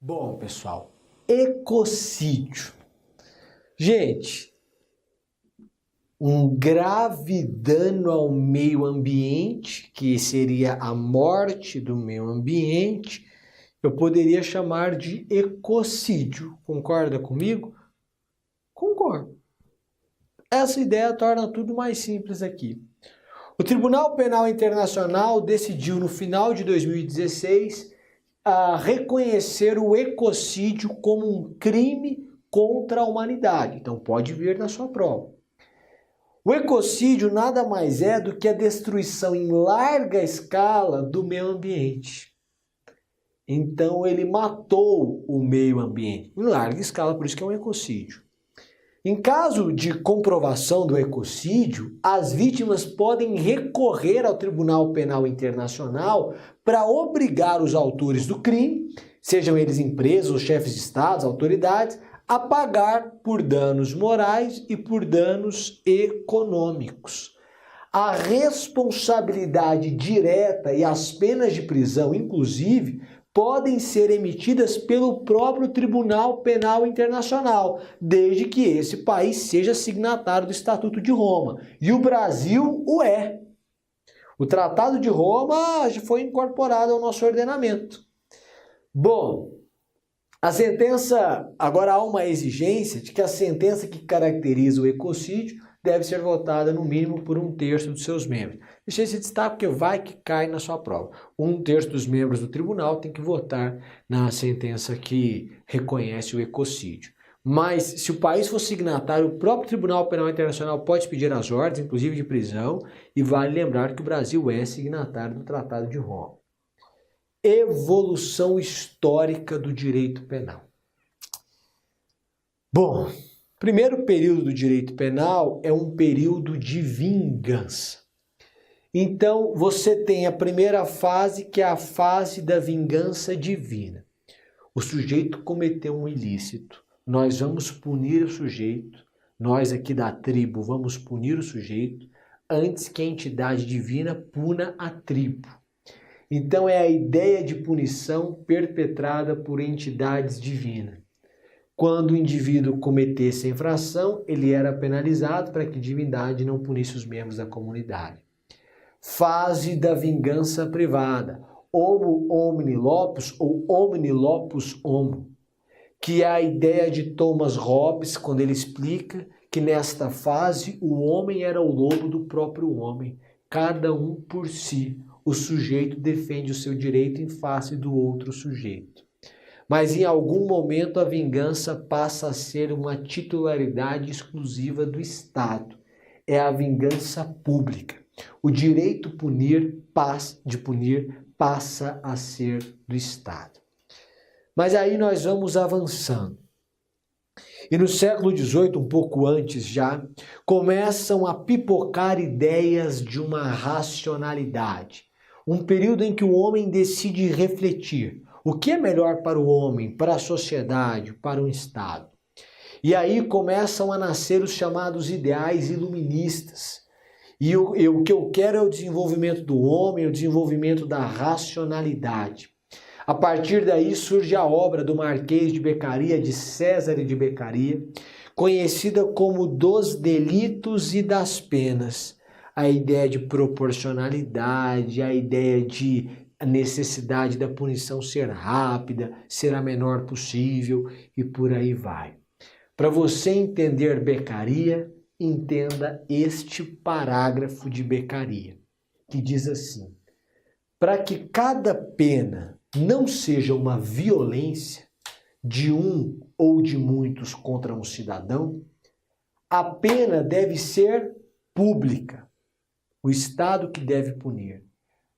Bom, pessoal, ecocídio. Gente, um grave dano ao meio ambiente, que seria a morte do meio ambiente, eu poderia chamar de ecocídio. Concorda comigo? Concordo. Essa ideia torna tudo mais simples aqui. O Tribunal Penal Internacional decidiu no final de 2016 reconhecer o ecocídio como um crime contra a humanidade. Então pode vir na sua prova. O ecocídio nada mais é do que a destruição em larga escala do meio ambiente. Então ele matou o meio ambiente em larga escala, por isso que é um ecocídio. Em caso de comprovação do ecocídio, as vítimas podem recorrer ao Tribunal Penal Internacional para obrigar os autores do crime, sejam eles empresas ou chefes de estados, autoridades, a pagar por danos morais e por danos econômicos. A responsabilidade direta e as penas de prisão, inclusive, podem ser emitidas pelo próprio Tribunal Penal Internacional, desde que esse país seja signatário do Estatuto de Roma. E o Brasil o é. O Tratado de Roma foi incorporado ao nosso ordenamento. Bom, a sentença, agora há uma exigência de que a sentença que caracteriza o ecocídio deve ser votada no mínimo por 1/3 dos seus membros. Deixa esse destaque porque vai que cai na sua prova. 1/3 dos membros do tribunal tem que votar na sentença que reconhece o ecocídio. Mas se o país for signatário, o próprio Tribunal Penal Internacional pode pedir as ordens, inclusive de prisão, e vale lembrar que o Brasil é signatário do Tratado de Roma. Evolução histórica do direito penal. Bom, o primeiro período do direito penal é um período de vingança. Então, você tem a primeira fase, que é a fase da vingança divina. O sujeito cometeu um ilícito, nós vamos punir o sujeito, nós aqui da tribo vamos punir o sujeito antes que a entidade divina puna a tribo. Então, é a ideia de punição perpetrada por entidades divinas. Quando o indivíduo cometesse a infração, ele era penalizado para que a divindade não punisse os membros da comunidade. Fase da vingança privada, homo homini lopus ou homini lopus homo, que é a ideia de Thomas Hobbes, quando ele explica que nesta fase o homem era o lobo do próprio homem, cada um por si. O sujeito defende o seu direito em face do outro sujeito. Mas em algum momento a vingança passa a ser uma titularidade exclusiva do Estado. É a vingança pública. O direito de punir passa a ser do Estado. Mas aí nós vamos avançando. E no século XVIII, um pouco antes já, começam a pipocar ideias de uma racionalidade. Um período em que o homem decide refletir. O que é melhor para o homem, para a sociedade, para o Estado? E aí começam a nascer os chamados ideais iluministas. E o que eu quero é o desenvolvimento do homem, o desenvolvimento da racionalidade. A partir daí surge a obra do Marquês de Beccaria, de César de Beccaria, conhecida como Dos Delitos e das Penas. A ideia de proporcionalidade, a ideia de a necessidade da punição ser rápida, ser a menor possível e por aí vai. Para você entender Beccaria, entenda este parágrafo de Beccaria, que diz assim: para que cada pena não seja uma violência de um ou de muitos contra um cidadão, a pena deve ser pública, o Estado que deve punir,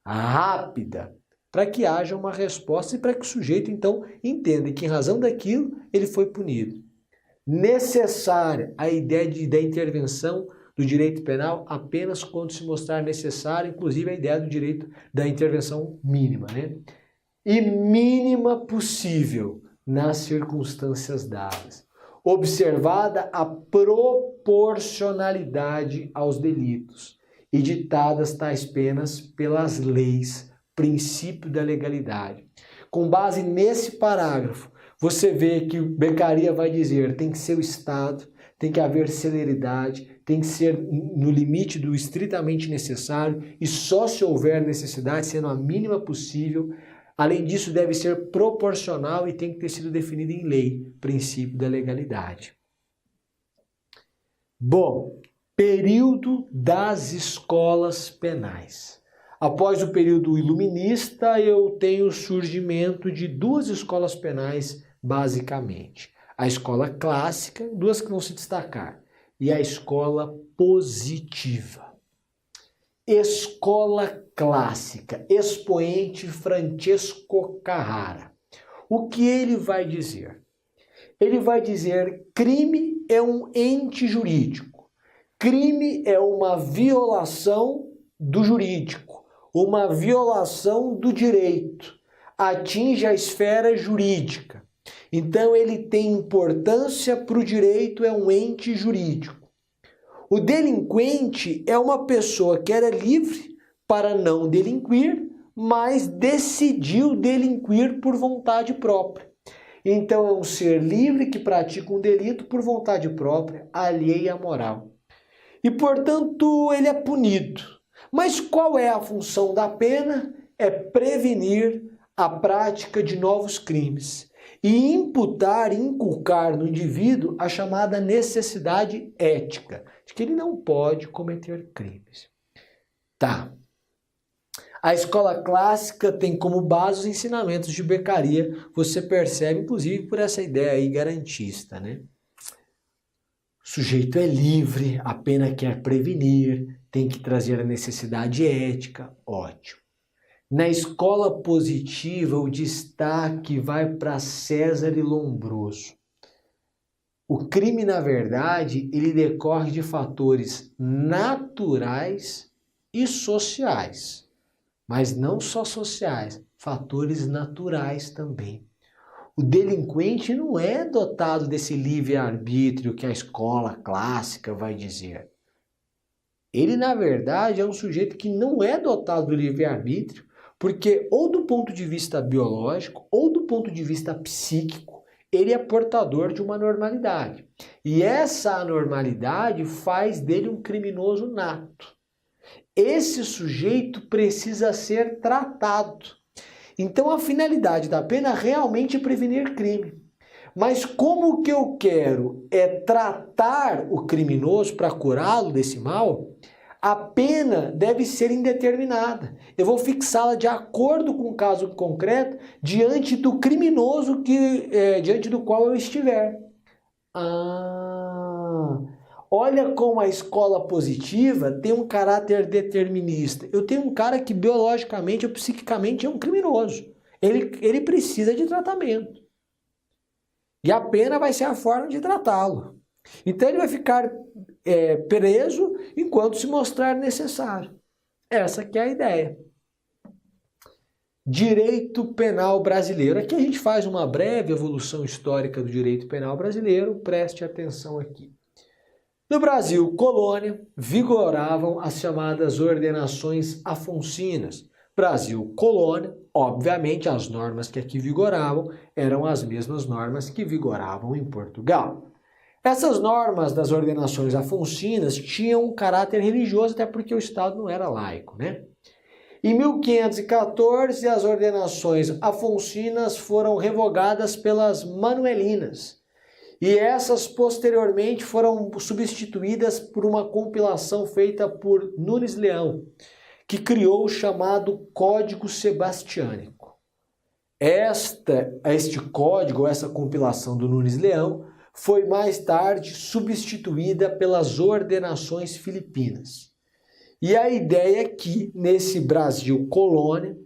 rápida, para que haja uma resposta e para que o sujeito, então, entenda que, em razão daquilo, ele foi punido. Necessária, a ideia da intervenção do direito penal apenas quando se mostrar necessária, inclusive a ideia do direito da intervenção mínima, né? E mínima possível nas circunstâncias dadas. Observada a proporcionalidade aos delitos e ditadas tais penas pelas leis, princípio da legalidade. Com base nesse parágrafo, você vê que Beccaria vai dizer, tem que ser o Estado, tem que haver celeridade, tem que ser no limite do estritamente necessário e só se houver necessidade, sendo a mínima possível. Além disso, deve ser proporcional e tem que ter sido definido em lei, princípio da legalidade. Bom, período das escolas penais. Após o período iluminista, eu tenho o surgimento de duas escolas penais, basicamente. A escola clássica, duas que vão se destacar, e a escola positiva. Escola clássica, expoente Francesco Carrara. O que ele vai dizer? Ele vai dizer: crime é um ente jurídico. Crime é uma violação do jurídico, uma violação do direito. Atinge a esfera jurídica. Então ele tem importância para o direito, é um ente jurídico. O delinquente é uma pessoa que era livre para não delinquir, mas decidiu delinquir por vontade própria. Então é um ser livre que pratica um delito por vontade própria, alheia à moral. E, portanto, ele é punido. Mas qual é a função da pena? É prevenir a prática de novos crimes e imputar, inculcar no indivíduo a chamada necessidade ética, de que ele não pode cometer crimes. Tá. A escola clássica tem como base os ensinamentos de Beccaria, você percebe, inclusive, por essa ideia aí garantista, né? O sujeito é livre, a pena quer prevenir, tem que trazer a necessidade ética, ótimo. Na escola positiva, o destaque vai para César e Lombroso. O crime, na verdade, ele decorre de fatores naturais e sociais. Mas não só sociais, fatores naturais também. O delinquente não é dotado desse livre-arbítrio que a escola clássica vai dizer. Ele, na verdade, é um sujeito que não é dotado do livre-arbítrio, porque ou do ponto de vista biológico ou do ponto de vista psíquico, ele é portador de uma anormalidade. E essa anormalidade faz dele um criminoso nato. Esse sujeito precisa ser tratado. Então a finalidade da pena realmente é prevenir crime. Mas como o que eu quero é tratar o criminoso para curá-lo desse mal, a pena deve ser indeterminada. Eu vou fixá-la de acordo com o caso concreto diante do criminoso diante do qual eu estiver. Olha como a escola positiva tem um caráter determinista. Eu tenho um cara que biologicamente ou psiquicamente é um criminoso. Ele precisa de tratamento. E a pena vai ser a forma de tratá-lo. Então ele vai ficar preso enquanto se mostrar necessário. Essa que é a ideia. Direito penal brasileiro. Aqui a gente faz uma breve evolução histórica do direito penal brasileiro. Preste atenção aqui. No Brasil, colônia, vigoravam as chamadas ordenações afonsinas. Brasil, colônia, obviamente as normas que aqui vigoravam eram as mesmas normas que vigoravam em Portugal. Essas normas das ordenações afonsinas tinham um caráter religioso, até porque o Estado não era laico, né? Em 1514, as ordenações afonsinas foram revogadas pelas manuelinas. E essas posteriormente foram substituídas por uma compilação feita por Nunes Leão, que criou o chamado Código Sebastiânico. Este código, essa compilação do Nunes Leão, foi mais tarde substituída pelas ordenações filipinas. E a ideia é que, nesse Brasil colônia,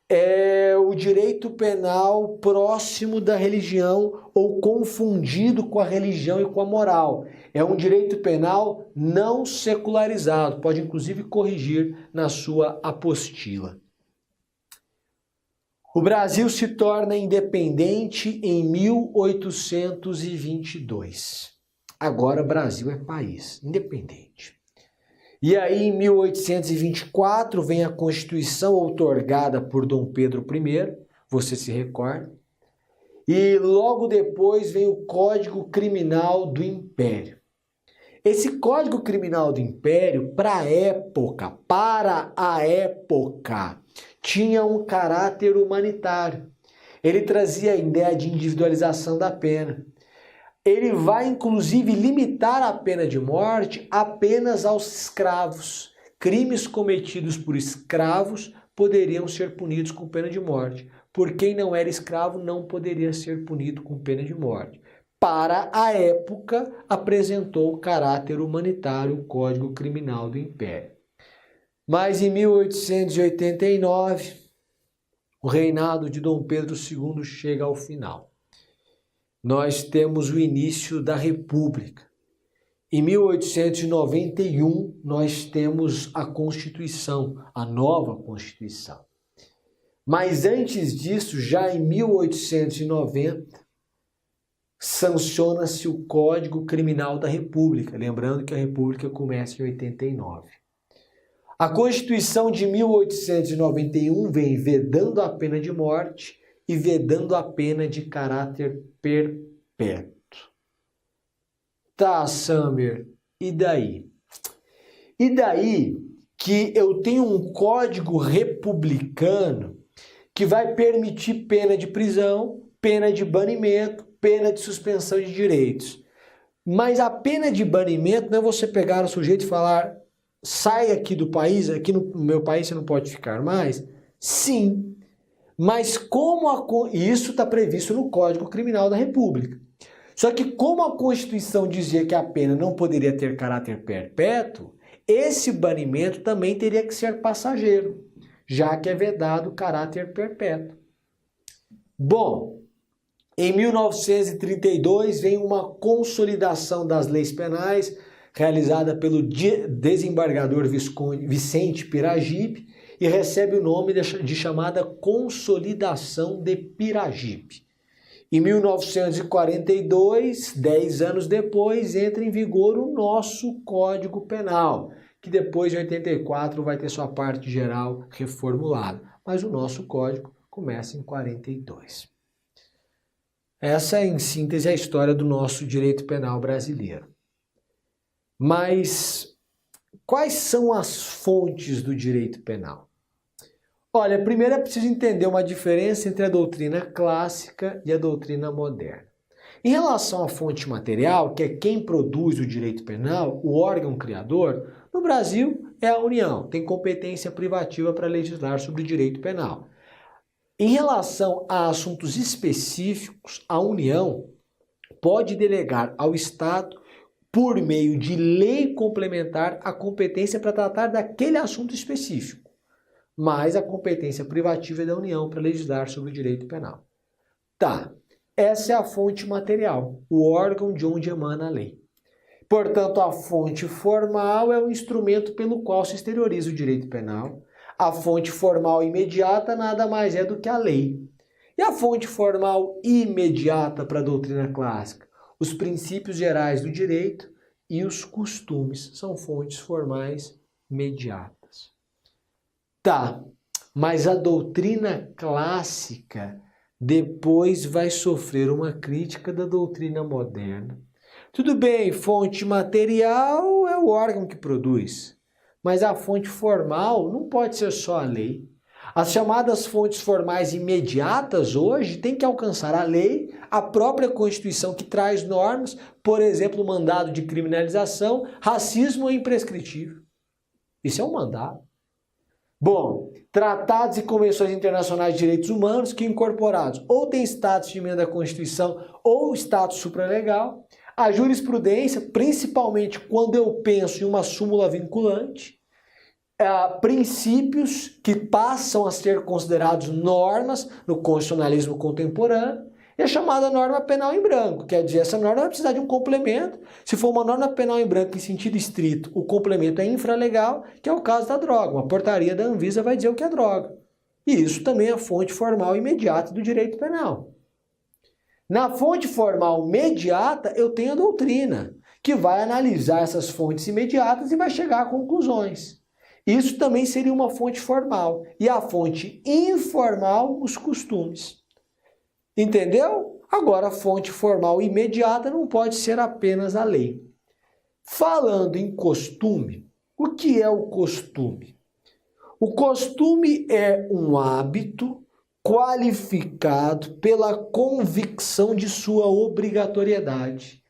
é o direito penal próximo da religião ou confundido com a religião e com a moral. É um direito penal não secularizado, pode inclusive corrigir na sua apostila. O Brasil se torna independente em 1822. Agora o Brasil é país independente. E aí, em 1824, vem a Constituição outorgada por Dom Pedro I, você se recorda? E logo depois vem o Código Criminal do Império. Esse Código Criminal do Império, para a época, tinha um caráter humanitário. Ele trazia a ideia de individualização da pena. Ele vai, inclusive, limitar a pena de morte apenas aos escravos. Crimes cometidos por escravos poderiam ser punidos com pena de morte. Por quem não era escravo não poderia ser punido com pena de morte. Para a época, apresentou o caráter humanitário o Código Criminal do Império. Mas em 1889, o reinado de Dom Pedro II chega ao final. Nós temos o início da República. Em 1891, nós temos a Constituição, a nova Constituição. Mas antes disso, já em 1890, sanciona-se o Código Criminal da República. Lembrando que a República começa em 89. A Constituição de 1891 vem vedando a pena de morte e vedando a pena de caráter perpétuo. Tá, Samer, e daí? E daí que eu tenho um código republicano que vai permitir pena de prisão, pena de banimento, pena de suspensão de direitos. Mas a pena de banimento não é você pegar o sujeito e falar: sai aqui do país, aqui no meu país você não pode ficar mais. Sim, mas isso está previsto no Código Criminal da República. Só que como a Constituição dizia que a pena não poderia ter caráter perpétuo, esse banimento também teria que ser passageiro, já que é vedado o caráter perpétuo. Bom, em 1932 vem uma consolidação das leis penais realizada pelo desembargador Vicente Piragibe e recebe o nome de chamada Consolidação de Piragibe. Em 1942, 10 anos depois, entra em vigor o nosso Código Penal, que depois de 84 vai ter sua parte geral reformulada. Mas o nosso código começa em 42. Essa é, em síntese, a história do nosso direito penal brasileiro. Mas quais são as fontes do direito penal? Olha, primeiro é preciso entender uma diferença entre a doutrina clássica e a doutrina moderna. Em relação à fonte material, que é quem produz o direito penal, o órgão criador, no Brasil é a União, tem competência privativa para legislar sobre o direito penal. Em relação a assuntos específicos, a União pode delegar ao Estado, por meio de lei complementar, a competência para tratar daquele assunto específico. Mas a competência privativa é da União para legislar sobre o direito penal. Tá, essa é a fonte material, o órgão de onde emana a lei. Portanto, a fonte formal é o instrumento pelo qual se exterioriza o direito penal. A fonte formal imediata nada mais é do que a lei. E a fonte formal imediata para a doutrina clássica? Os princípios gerais do direito e os costumes são fontes formais imediatas. Tá, mas a doutrina clássica depois vai sofrer uma crítica da doutrina moderna. Tudo bem, fonte material é o órgão que produz, mas a fonte formal não pode ser só a lei. As chamadas fontes formais imediatas hoje têm que alcançar a lei, a própria Constituição que traz normas, por exemplo, o mandado de criminalização, racismo é imprescritível. Isso é um mandado. Bom, tratados e convenções internacionais de direitos humanos que incorporados ou têm status de emenda à Constituição ou status supralegal, a jurisprudência, principalmente quando eu penso em uma súmula vinculante, princípios que passam a ser considerados normas no constitucionalismo contemporâneo, e a chamada norma penal em branco, quer dizer, essa norma vai precisar de um complemento. Se for uma norma penal em branco em sentido estrito, o complemento é infralegal, que é o caso da droga. Uma portaria da Anvisa vai dizer o que é droga. E isso também é fonte formal imediata do direito penal. Na fonte formal imediata, eu tenho a doutrina, que vai analisar essas fontes imediatas e vai chegar a conclusões. Isso também seria uma fonte formal. E a fonte informal, os costumes. Entendeu? Agora, a fonte formal imediata não pode ser apenas a lei. Falando em costume, o que é o costume? O costume é um hábito qualificado pela convicção de sua obrigatoriedade.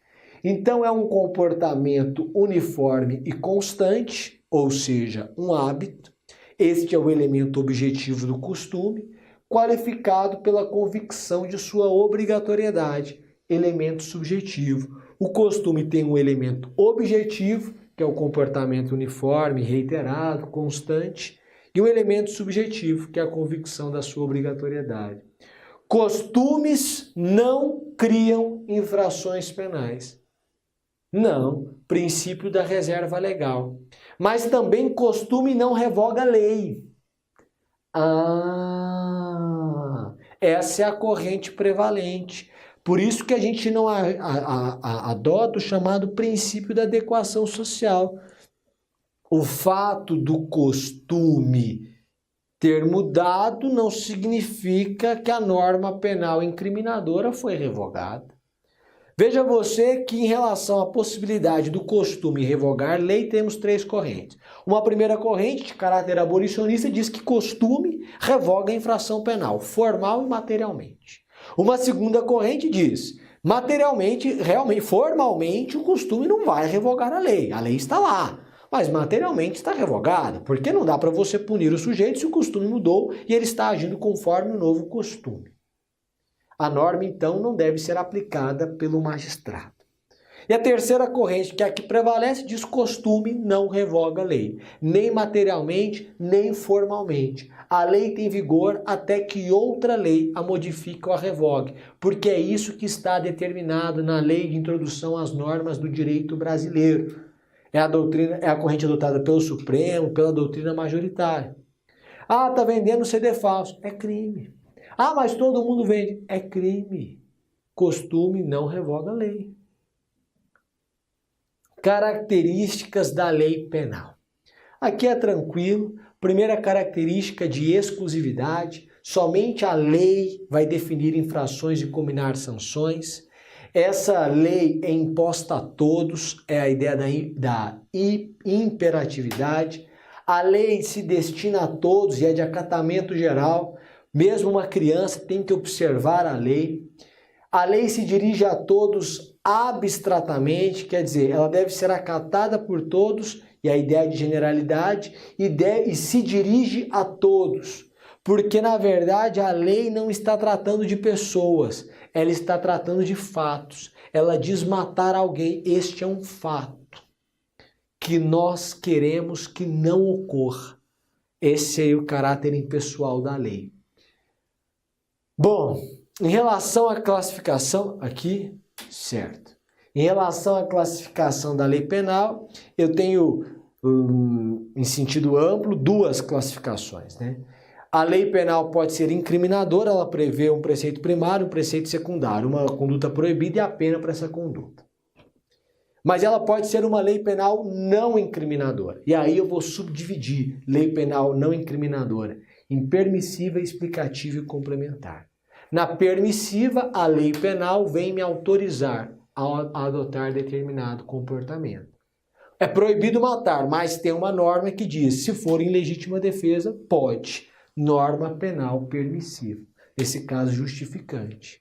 Então, é um comportamento uniforme e constante, ou seja, um hábito. Este é o elemento objetivo do costume, qualificado pela convicção de sua obrigatoriedade, elemento subjetivo. O costume tem um elemento objetivo, que é o comportamento uniforme, reiterado, constante, e um elemento subjetivo, que é a convicção da sua obrigatoriedade. Costumes não criam infrações penais. Não, princípio da reserva legal. Mas também costume não revoga lei. Essa é a corrente prevalente. Por isso que a gente não adota o chamado princípio da adequação social. O fato do costume ter mudado não significa que a norma penal incriminadora foi revogada. Veja você que em relação à possibilidade do costume revogar lei, temos três correntes. Uma primeira corrente, de caráter abolicionista, diz que costume revoga a infração penal, formal e materialmente. Uma segunda corrente diz, materialmente, realmente, formalmente, o costume não vai revogar a lei está lá. Mas materialmente está revogada, porque não dá para você punir o sujeito se o costume mudou e ele está agindo conforme o novo costume. A norma, então, não deve ser aplicada pelo magistrado. E a terceira corrente, que é a que prevalece, diz costume não revoga a lei, nem materialmente, nem formalmente. A lei tem vigor até que outra lei a modifique ou a revogue, porque é isso que está determinado na Lei de Introdução às Normas do Direito Brasileiro. É a corrente adotada pelo Supremo, pela doutrina majoritária. Ah, está vendendo CD falso. É crime. Ah, mas todo mundo vende. É crime. Costume não revoga a lei. Características da lei penal. Aqui é tranquilo. Primeira característica de exclusividade. Somente a lei vai definir infrações e combinar sanções. Essa lei é imposta a todos, é a ideia da imperatividade. A lei se destina a todos e é de acatamento geral. Mesmo uma criança tem que observar a lei. A lei se dirige a todos abstratamente, quer dizer, ela deve ser acatada por todos, e a ideia de generalidade, e se dirige a todos. Porque, na verdade, a lei não está tratando de pessoas, ela está tratando de fatos. Ela diz matar alguém, este é um fato que nós queremos que não ocorra. Esse é o caráter impessoal da lei. Bom, em relação à classificação, aqui, certo. Em relação à classificação da lei penal, eu tenho, em sentido amplo, duas classificações, né? A lei penal pode ser incriminadora, ela prevê um preceito primário e um preceito secundário, uma conduta proibida e a pena para essa conduta. Mas ela pode ser uma lei penal não incriminadora. E aí eu vou subdividir lei penal não incriminadora em permissiva, explicativa e complementar. Na permissiva, a lei penal vem me autorizar a adotar determinado comportamento. É proibido matar, mas tem uma norma que diz, se for em legítima defesa, pode. Norma penal permissiva. Nesse caso, justificante.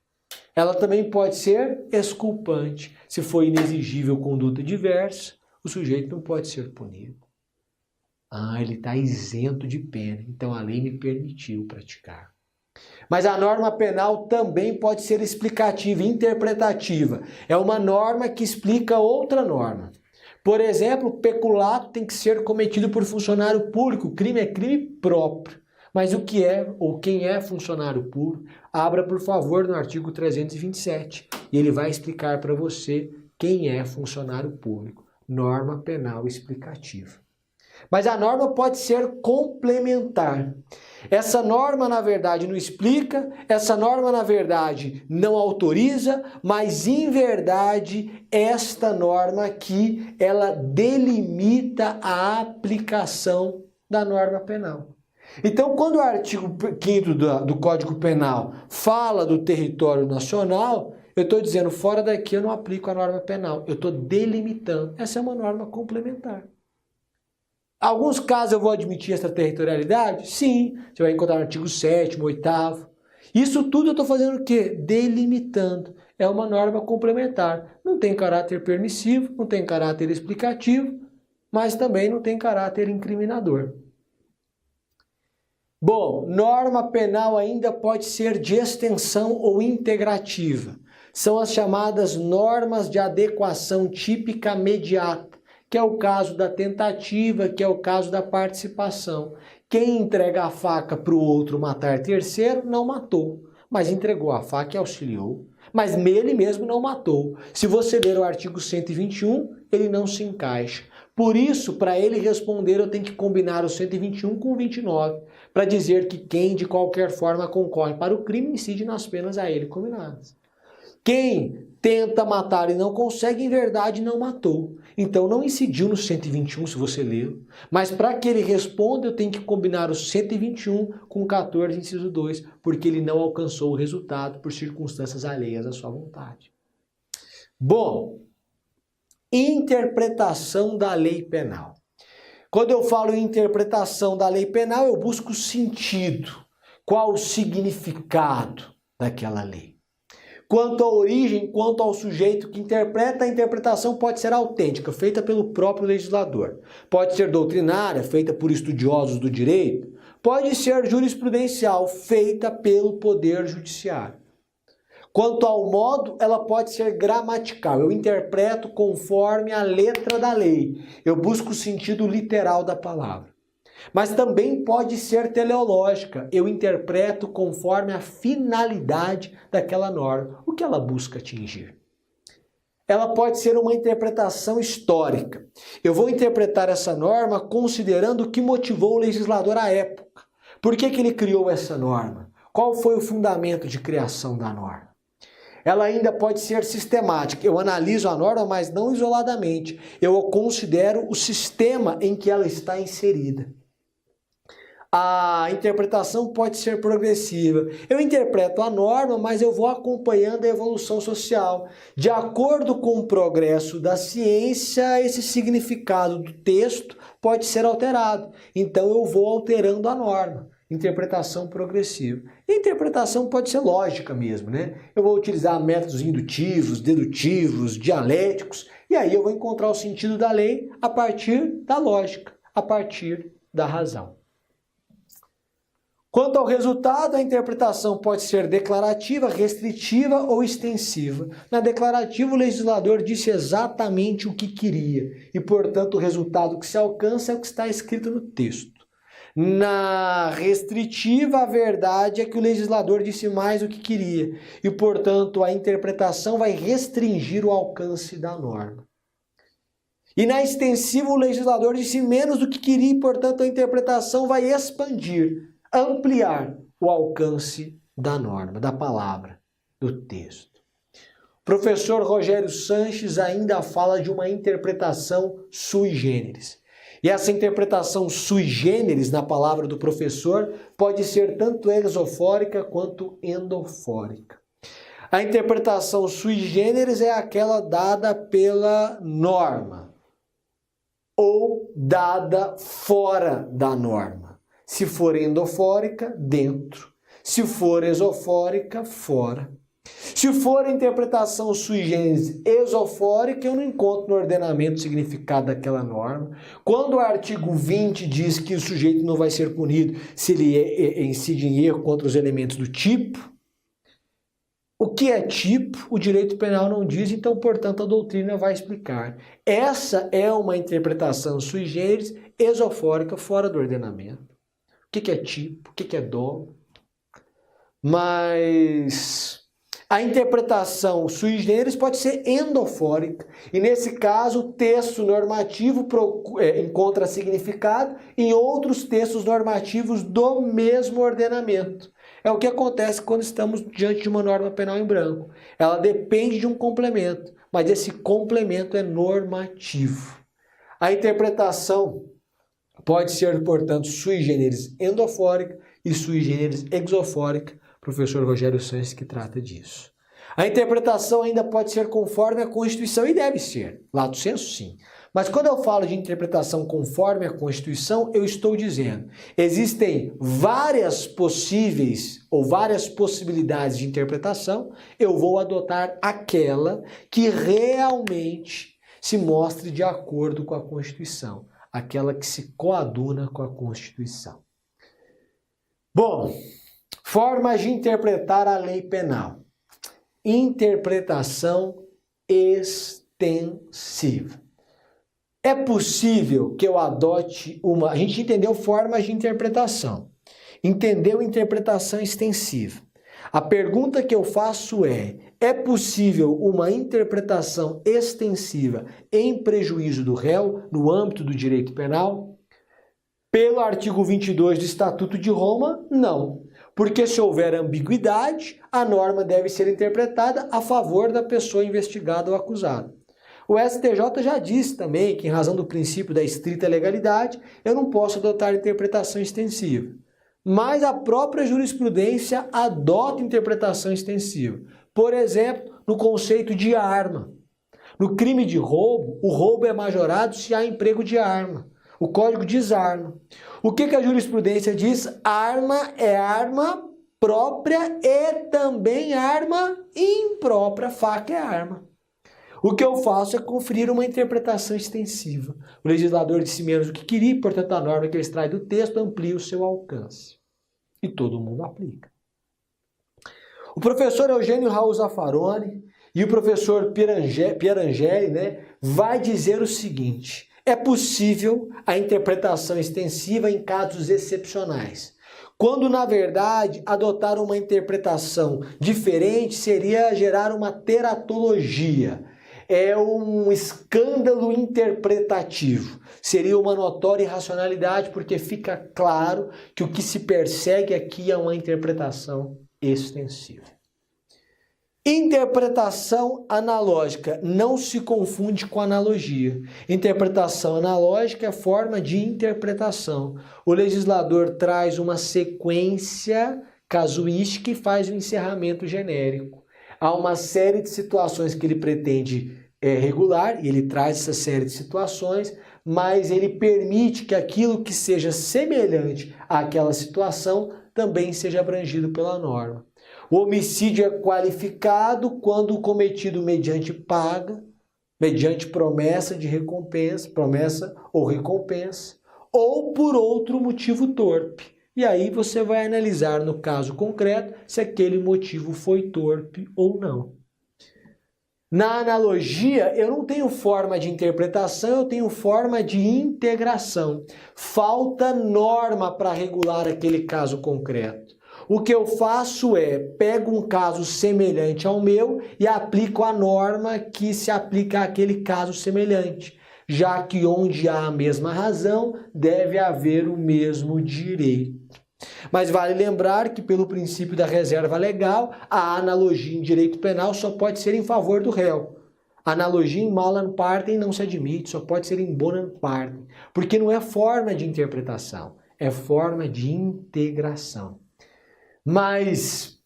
Ela também pode ser exculpante. Se for inexigível conduta diversa, o sujeito não pode ser punido. Ele está isento de pena, então a lei me permitiu praticar. Mas a norma penal também pode ser explicativa, interpretativa. É uma norma que explica outra norma. Por exemplo, peculato tem que ser cometido por funcionário público. O crime é crime próprio. Mas o que é ou quem é funcionário público, abra por favor no artigo 327 e ele vai explicar para você quem é funcionário público. Norma penal explicativa. Mas a norma pode ser complementar. Essa norma, na verdade, não explica, essa norma, na verdade, não autoriza, mas, em verdade, esta norma aqui, ela delimita a aplicação da norma penal. Então, quando o artigo 5º do Código Penal fala do território nacional, eu estou dizendo, fora daqui eu não aplico a norma penal, eu estou delimitando. Essa é uma norma complementar. Alguns casos eu vou admitir extraterritorialidade? Sim, você vai encontrar no artigo 7º, 8º. Isso tudo eu estou fazendo o quê? Delimitando. É uma norma complementar. Não tem caráter permissivo, não tem caráter explicativo, mas também não tem caráter incriminador. Bom, norma penal ainda pode ser de extensão ou integrativa. São as chamadas normas de adequação típica imediata, que é o caso da tentativa, que é o caso da participação. Quem entrega a faca para o outro matar terceiro, não matou, mas entregou a faca e auxiliou. Mas ele mesmo não matou. Se você ler o artigo 121, ele não se encaixa. Por isso, para ele responder, eu tenho que combinar o 121 com o 29, para dizer que quem de qualquer forma concorre para o crime incide nas penas a ele combinadas. Quem tenta matar e não consegue, em verdade, não matou. Então não incidiu no 121, se você ler. Mas para que ele responda, eu tenho que combinar o 121 com o 14, inciso 2, porque ele não alcançou o resultado por circunstâncias alheias à sua vontade. Bom, interpretação da lei penal. Quando eu falo em interpretação da lei penal, eu busco o sentido. Qual o significado daquela lei? Quanto à origem, quanto ao sujeito que interpreta, a interpretação pode ser autêntica, feita pelo próprio legislador. Pode ser doutrinária, feita por estudiosos do direito. Pode ser jurisprudencial, feita pelo Poder Judiciário. Quanto ao modo, ela pode ser gramatical. Eu interpreto conforme a letra da lei. Eu busco o sentido literal da palavra. Mas também pode ser teleológica. Eu interpreto conforme a finalidade daquela norma, o que ela busca atingir. Ela pode ser uma interpretação histórica. Eu vou interpretar essa norma considerando o que motivou o legislador à época. Por que ele criou essa norma? Qual foi o fundamento de criação da norma? Ela ainda pode ser sistemática. Eu analiso a norma, mas não isoladamente. Eu considero o sistema em que ela está inserida. A interpretação pode ser progressiva. Eu interpreto a norma, mas eu vou acompanhando a evolução social. De acordo com o progresso da ciência, esse significado do texto pode ser alterado. Então eu vou alterando a norma. Interpretação progressiva. E interpretação pode ser lógica mesmo, né? Eu vou utilizar métodos indutivos, dedutivos, dialéticos, e aí eu vou encontrar o sentido da lei a partir da lógica, a partir da razão. Quanto ao resultado, a interpretação pode ser declarativa, restritiva ou extensiva. Na declarativa, o legislador disse exatamente o que queria e, portanto, o resultado que se alcança é o que está escrito no texto. Na restritiva, a verdade é que o legislador disse mais do que queria e, portanto, a interpretação vai restringir o alcance da norma. E na extensiva, o legislador disse menos do que queria e, portanto, a interpretação vai expandir, ampliar o alcance da norma, da palavra, do texto. O professor Rogério Sanches ainda fala de uma interpretação sui generis. E essa interpretação sui generis na palavra do professor pode ser tanto exofórica quanto endofórica. A interpretação sui generis é aquela dada pela norma ou dada fora da norma. Se for endofórica, dentro. Se for exofórica, fora. Se for a interpretação sui generis exofórica, eu não encontro no ordenamento o significado daquela norma. Quando o artigo 20 diz que o sujeito não vai ser punido se ele incide em erro contra os elementos do tipo, o que é tipo, o direito penal não diz, então, portanto, a doutrina vai explicar. Essa é uma interpretação sui generis exofórica, fora do ordenamento. O que é tipo, o que é dolo. Mas a interpretação sui generis pode ser endofórica. E nesse caso, o texto normativo encontra significado em outros textos normativos do mesmo ordenamento. É o que acontece quando estamos diante de uma norma penal em branco. Ela depende de um complemento, mas esse complemento é normativo. A interpretação pode ser, portanto, sui generis endofórica e sui generis exofórica. Professor Rogério Sanches que trata disso. A interpretação ainda pode ser conforme a Constituição e deve ser, lato sensu sim. Mas quando eu falo de interpretação conforme a Constituição, eu estou dizendo, existem várias possíveis ou várias possibilidades de interpretação, eu vou adotar aquela que realmente se mostre de acordo com a Constituição, aquela que se coaduna com a Constituição. Bom, formas de interpretar a lei penal. Interpretação extensiva. É possível que eu adote uma... A gente entendeu formas de interpretação. Entendeu interpretação extensiva. A pergunta que eu faço é possível uma interpretação extensiva em prejuízo do réu no âmbito do direito penal? Pelo artigo 22 do Estatuto de Roma, não. Porque se houver ambiguidade, a norma deve ser interpretada a favor da pessoa investigada ou acusada. O STJ já disse também que, em razão do princípio da estrita legalidade, eu não posso adotar interpretação extensiva. Mas a própria jurisprudência adota interpretação extensiva. Por exemplo, no conceito de arma. No crime de roubo, o roubo é majorado se há emprego de arma. O código diz arma. O que a jurisprudência diz? Arma é arma própria e também arma imprópria. Faca é arma. O que eu faço é conferir uma interpretação extensiva. O legislador disse menos do que queria, portanto a norma que ele extrai do texto amplia o seu alcance. E todo mundo aplica. O professor Eugênio Raul Zaffaroni e o professor Pierangeli, vai dizer o seguinte: é possível a interpretação extensiva em casos excepcionais, quando, na verdade, adotar uma interpretação diferente seria gerar uma teratologia. É um escândalo interpretativo. Seria uma notória irracionalidade, porque fica claro que o que se persegue aqui é uma interpretação extensiva. Interpretação analógica não se confunde com analogia. Interpretação analógica é forma de interpretação. O legislador traz uma sequência casuística e faz um encerramento genérico. Há uma série de situações que ele pretende regular, e ele traz essa série de situações, mas ele permite que aquilo que seja semelhante àquela situação também seja abrangido pela norma. O homicídio é qualificado quando cometido mediante paga, mediante promessa de recompensa, promessa ou recompensa, ou por outro motivo torpe. E aí você vai analisar no caso concreto se aquele motivo foi torpe ou não. Na analogia, eu não tenho forma de interpretação, eu tenho forma de integração. Falta norma para regular aquele caso concreto. O que eu faço é, pego um caso semelhante ao meu e aplico a norma que se aplica àquele caso semelhante, já que onde há a mesma razão, deve haver o mesmo direito. Mas vale lembrar que, pelo princípio da reserva legal, a analogia em direito penal só pode ser em favor do réu. Analogia em malam partem não se admite, só pode ser em bonam partem, porque não é forma de interpretação, é forma de integração. Mas,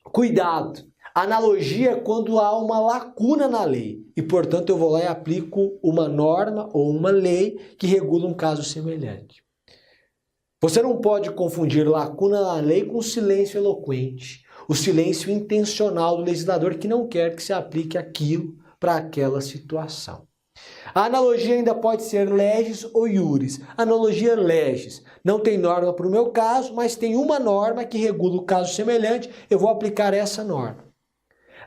cuidado, analogia é quando há uma lacuna na lei e, portanto, eu vou lá e aplico uma norma ou uma lei que regula um caso semelhante. Você não pode confundir lacuna na lei com silêncio eloquente, o silêncio intencional do legislador que não quer que se aplique aquilo para aquela situação. A analogia ainda pode ser legis ou iuris. Analogia legis. Não tem norma para o meu caso, mas tem uma norma que regula o caso semelhante, eu vou aplicar essa norma.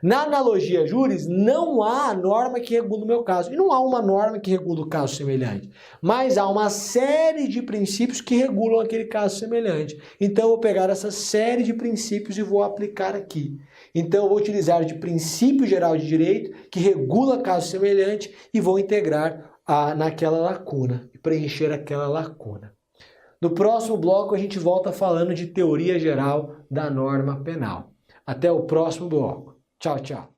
Na analogia juris, não há norma que regula o meu caso. E não há uma norma que regula o caso semelhante. Mas há uma série de princípios que regulam aquele caso semelhante. Então eu vou pegar essa série de princípios e vou aplicar aqui. Então eu vou utilizar de princípio geral de direito que regula caso semelhante e vou integrar naquela lacuna e preencher aquela lacuna. No próximo bloco a gente volta falando de teoria geral da norma penal. Até o próximo bloco. Tchau, tchau.